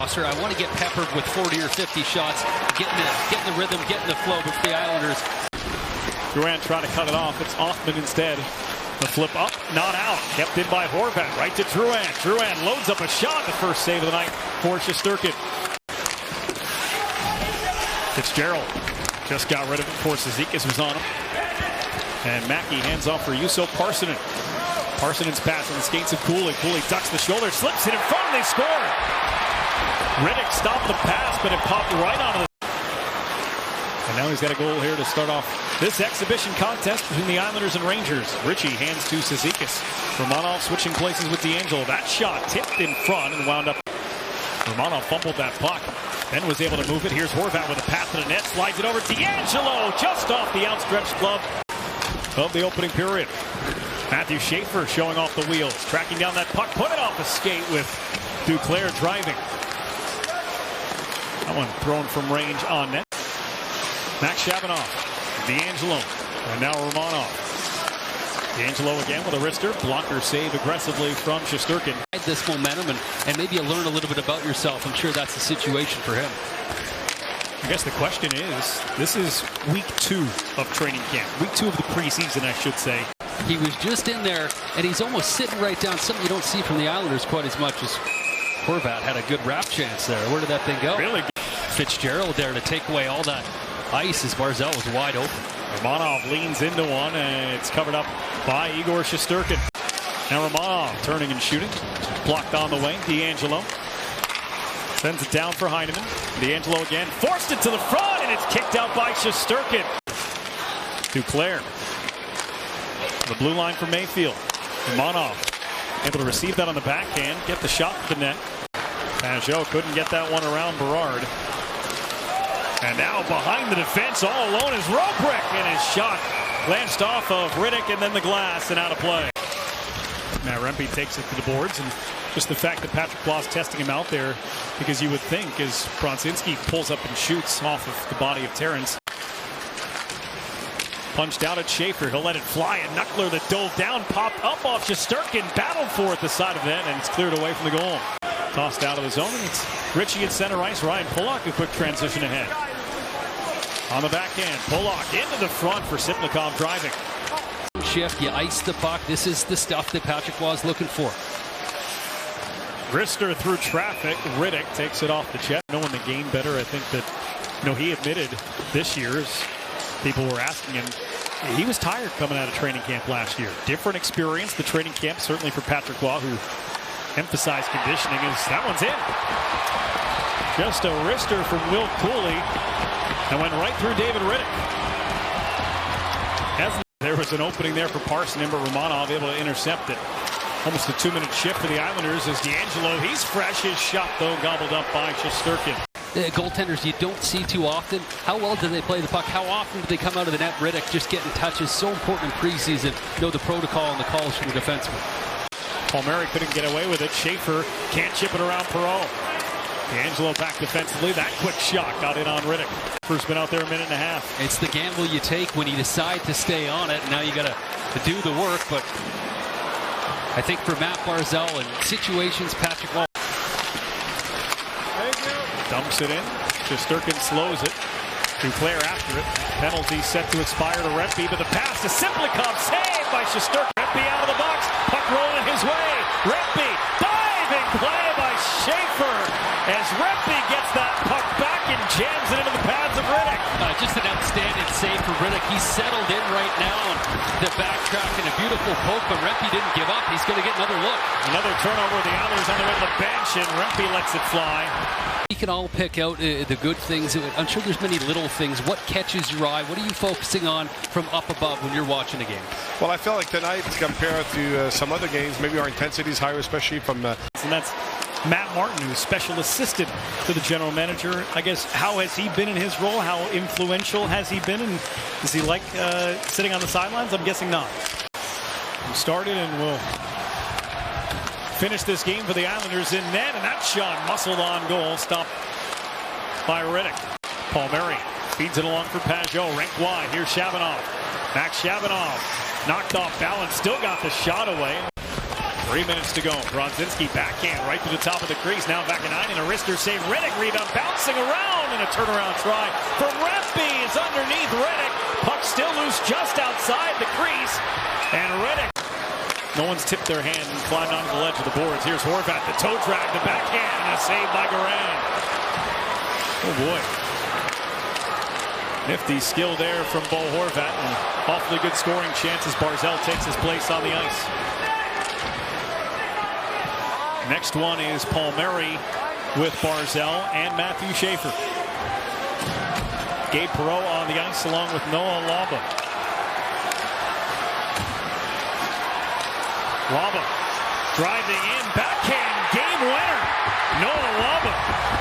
I want to get peppered with 40 or 50 shots, getting the rhythm, getting the flow, but for the Islanders. Durant trying to cut it off. It's Hoffman instead. The flip up, not out. Kept in by Horvat. Right to Drouin. Drouin loads up a shot. The first save of the night for Shesterkin. Fitzgerald just got rid of it before Cizikas was on him. And Mackey hands off for Juuso Parssinen. Parssinen's pass on the skates of Cooley. Cooley ducks the shoulder, slips it in front, and they score. Riddick stopped the pass, but it popped right onto the... And now he's got a goal here to start off this exhibition contest between the Islanders and Rangers. Ritchie hands to Cizikas. Romanov switching places with DeAngelo. That shot tipped in front and wound up. Romanov fumbled that puck. Then was able to move it. Here's Horvat with a pass to the net. Slides it over. DeAngelo just off the outstretched glove of the opening period. Matthew Schaefer showing off the wheels. Tracking down that puck. Put it off the skate with Duclair driving. That one thrown from range on net. Max Shabanoff, DeAngelo, and now Romanov. DeAngelo again with a wrister. Blocker save aggressively from Shesterkin. This momentum and maybe you learn a little bit about yourself. I'm sure that's the situation for him. I guess the question is, this is week 2 of training camp. Week 2 of the preseason, I should say. He was just in there, and he's almost sitting right down. Something you don't see from the Islanders quite as much as Horvat had a good wrap chance there. Where did that thing go? Really? Fitzgerald there to take away all that ice as Barzal was wide open. Romanov leans into one, and it's covered up by Igor Shesterkin. Now Romanov turning and shooting. Blocked on the wing. DeAngelo sends it down for Heineman. DeAngelo again. Forced it to the front, and it's kicked out by Shesterkin. Duclair. The blue line for Mayfield. Romanov able to receive that on the backhand. Get the shot to the net. Pajot couldn't get that one around Berard. And now behind the defense, all alone is Robrick, and his shot glanced off of Riddick and then the glass and out of play. Now Rempe takes it to the boards, and just the fact that Patrick Roy's testing him out there, because you would think as Bronczynski pulls up and shoots off of the body of Terrence. Punched out at Schaefer. He'll let it fly. And Knuckler that dove down, popped up off Shesterkin, battled for it the side of net, and it's cleared away from the goal. Tossed out of the zone, and it's Ritchie at center ice. Ryan Pulock, a quick transition ahead. On the backhand, Pulock into the front for Sipnikov driving. Shift, you ice the puck. This is the stuff that Patrick was looking for. Rister through traffic. Riddick takes it off the chest. Knowing the game better, I think that, he admitted this year's people were asking him. He was tired coming out of training camp last year. Different experience. The training camp, certainly for Patrick Roy, who emphasized conditioning, is that one's in. Just a wrister from Will Cooley and went right through David Riddick. There was an opening there for Parssinen, but Romanov able to intercept it. Almost a 2-minute shift for the Islanders as DeAngelo, he's fresh. His shot, though, gobbled up by Shesterkin. Goaltenders you don't see too often. How well do they play the puck? How often do they come out of the net? Riddick just getting touches. So important in preseason. Know the protocol and the calls from the defenseman. Palmieri couldn't get away with it. Schaefer can't chip it around Perreault. DeAngelo back defensively. That quick shot got in on Riddick. First been out there a minute and a half. It's the gamble you take when you decide to stay on it. Now you got to do the work. But I think for Matt Barzal and situations, Patrick Roy dumps it in. Shesterkin slows it. Duclair after it. Penalty set to expire to Rempe, but the pass to Sipnikov, saved by Shesterkin. Rempe out of the box. Puck rolling his way. Rempe, diving play by Schaefer as Rempe gets that puck back and jams it into the pads of Riddick. Just an outstanding save for Riddick. He's settled in right now. The backtrack and a beautiful poke, but Rempe didn't give up. He's going to get another look. Another turnover. The Islanders on the way to the bench, and Rempe lets it fly. We can all pick out the good things. I'm sure there's many little things. What catches your eye? What are you focusing on from up above when you're watching a game? Well, I felt like tonight, compared to some other games, maybe our intensity is higher, especially from... And that's Matt Martin, who's special assistant to the general manager. I guess, how has he been in his role? How influential has he been? And does he like sitting on the sidelines? I'm guessing not. He started and will finish this game for the Islanders in net, and that shot muscled on goal, stopped by Riddick. Palmieri feeds it along for Pajot, ranked wide. Here's Shabanoff. Max Shabanoff knocked off balance, still got the shot away. 3 minutes to go. Brodzinski backhand right to the top of the crease. Now back at 9 and a wrister save. Riddick rebound bouncing around and a turnaround try from Rempe. It's underneath Riddick. Puck still loose just outside the crease. And Riddick. No one's tipped their hand and climbed onto the ledge of the boards. Here's Horvat, the toe drag, the backhand, and a save by Garand. Oh boy. Nifty skill there from Bo Horvat. And awfully good scoring chance as Barzal takes his place on the ice. Next one is Palmieri with Barzal and Matthew Schaefer. Gabe Perreault on the ice along with Noah Laba. Laba driving in, backhand, game winner. Noah Laba